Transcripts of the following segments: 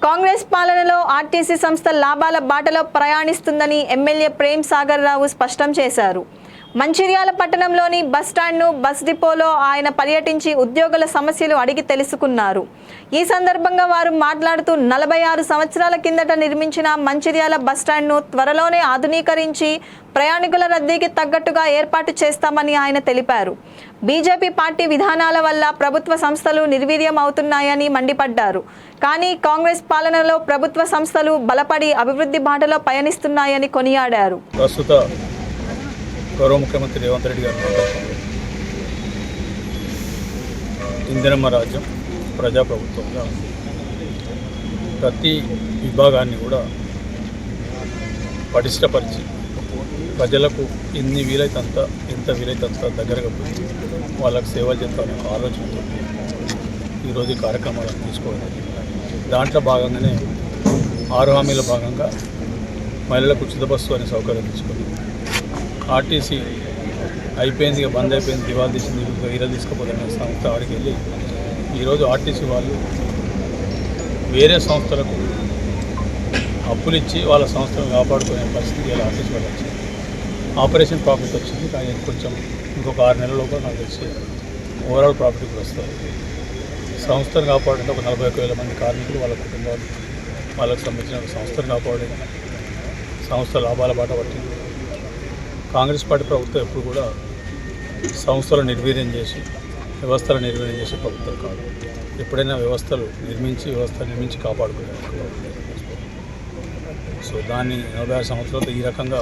కాంగ్రెస్ పాలనలో ఆర్టీసీ సంస్థ లాభాల బాటలో ప్రయాణిస్తుందని ఎమ్మెల్యే ప్రేమ్ సాగర్ రావు స్పష్టం చేశారు. మంచిర్యాల పట్టణంలోని బస్టాండ్ను బస్ డిపోలో ఆయన పర్యటించి ఉద్యోగుల సమస్యలు అడిగి తెలుసుకున్నారు. ఈ సందర్భంగా వారు మాట్లాడుతూ 46 సంవత్సరాల కిందట నిర్మించిన మంచిర్యాల బస్టాండ్ను త్వరలోనే ఆధునీకరించి ప్రయాణికుల రద్దీకి తగ్గట్టుగా ఏర్పాటు చేస్తామని ఆయన తెలిపారు. బీజేపీ పార్టీ విధానాల వల్ల ప్రభుత్వ సంస్థలు నిర్వీర్యం అవుతున్నాయని మండిపడ్డారు. కానీ కాంగ్రెస్ పాలనలో ప్రభుత్వ సంస్థలు బలపడి అభివృద్ధి బాటలో పయనిస్తున్నాయని కొనియాడారు. గౌరవ ముఖ్యమంత్రి రేవంత్ రెడ్డి గారు ఇందిరమ్మ రాజ్యం ప్రజాప్రభుత్వంగా ప్రతి విభాగాన్ని కూడా పటిష్టపరిచి ప్రజలకు ఎంత వీలైతే అంత దగ్గరగా పోయి వాళ్ళకు సేవలు చేస్తామనే ఆలోచనతో ఈరోజు ఈ కార్యక్రమాలను తీసుకోవడం. దాంట్లో భాగంగానే 6 హామీల భాగంగా మహిళలకు ఉచిత బస్సు అనే సౌకర్యం తీసుకుని ఆర్టీసీ అయిపోయింది, ఇక బంద్ అయిపోయింది, దివాళ తీసింది, ఈరోజు తీసుకుపోతున్న సంస్థ వారికి వెళ్ళి ఈరోజు ఆర్టీసీ వాళ్ళు వేరే సంస్థలకు అప్పులు ఇచ్చి వాళ్ళ సంస్థలను కాపాడుకునే పరిస్థితి ఇలా ఆర్టీసీ వాళ్ళు వచ్చింది. ఆపరేషన్ ప్రాఫిట్ వచ్చింది, కానీ కొంచెం ఇంకొక 6 నెలల్లో నాకు తెలిసి ఓవరాల్ ప్రాఫిట్ కూడా వస్తుంది. సంస్థను కాపాడంటే ఒక 41,000 మంది కార్మికులు, వాళ్ళ కుటుంబాలు, వాళ్ళకు సంబంధించిన సంస్థను కాపాడే సంస్థ లాభాల బాట పట్టింది. కాంగ్రెస్ పార్టీ ప్రభుత్వం ఎప్పుడు కూడా సంస్థలు నిర్వీర్యం చేసి వ్యవస్థలు నిర్వీర్యం చేసే ప్రభుత్వం కాదు. ఎప్పుడైనా వ్యవస్థలు నిర్మించి కాపాడుకునే. సో దాన్ని 46 సంవత్సరాలతో ఈ రకంగా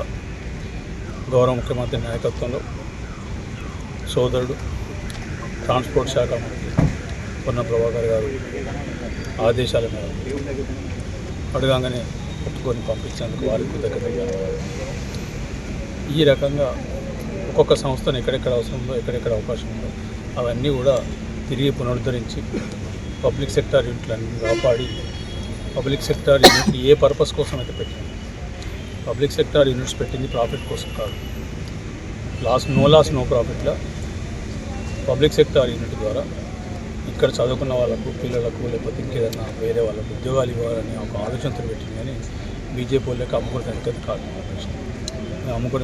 గౌరవ ముఖ్యమంత్రి నాయకత్వంలో సోదరుడు ట్రాన్స్పోర్ట్ శాఖ మంత్రి పొన్నం ప్రభాకర్ గారు ఆదేశాల మేరకు అడగంగానే ఒప్పుకొని పంపించేందుకు వారికి కృతజ్ఞతగా ఈ రకంగా ఒక్కొక్క సంస్థను ఎక్కడెక్కడ అవసరం ఉందో, ఎక్కడెక్కడ అవకాశం ఉందో అవన్నీ కూడా తిరిగి పునరుద్ధరించి పబ్లిక్ సెక్టార్ యూనిట్లన్నీ కాపాడి పబ్లిక్ సెక్టార్ యూనిట్ ఏ పర్పస్ కోసం అయితే పెట్టింది, పబ్లిక్ సెక్టార్ యూనిట్స్ పెట్టింది ప్రాఫిట్ కోసం కాదు. నో లాస్ నో ప్రాఫిట్లా పబ్లిక్ సెక్టార్ యూనిట్ ద్వారా ఇక్కడ చదువుకున్న వాళ్ళకు, పిల్లలకు, లేకపోతే ఇంకేదన్నా వేరే వాళ్ళకు ఉద్యోగాలు ఇవ్వాలని ఒక ఆలోచనతో పెట్టింది. కానీ బీజేపీ వాళ్ళకి అమ్ముకునే కాదు, అమ్ముకునే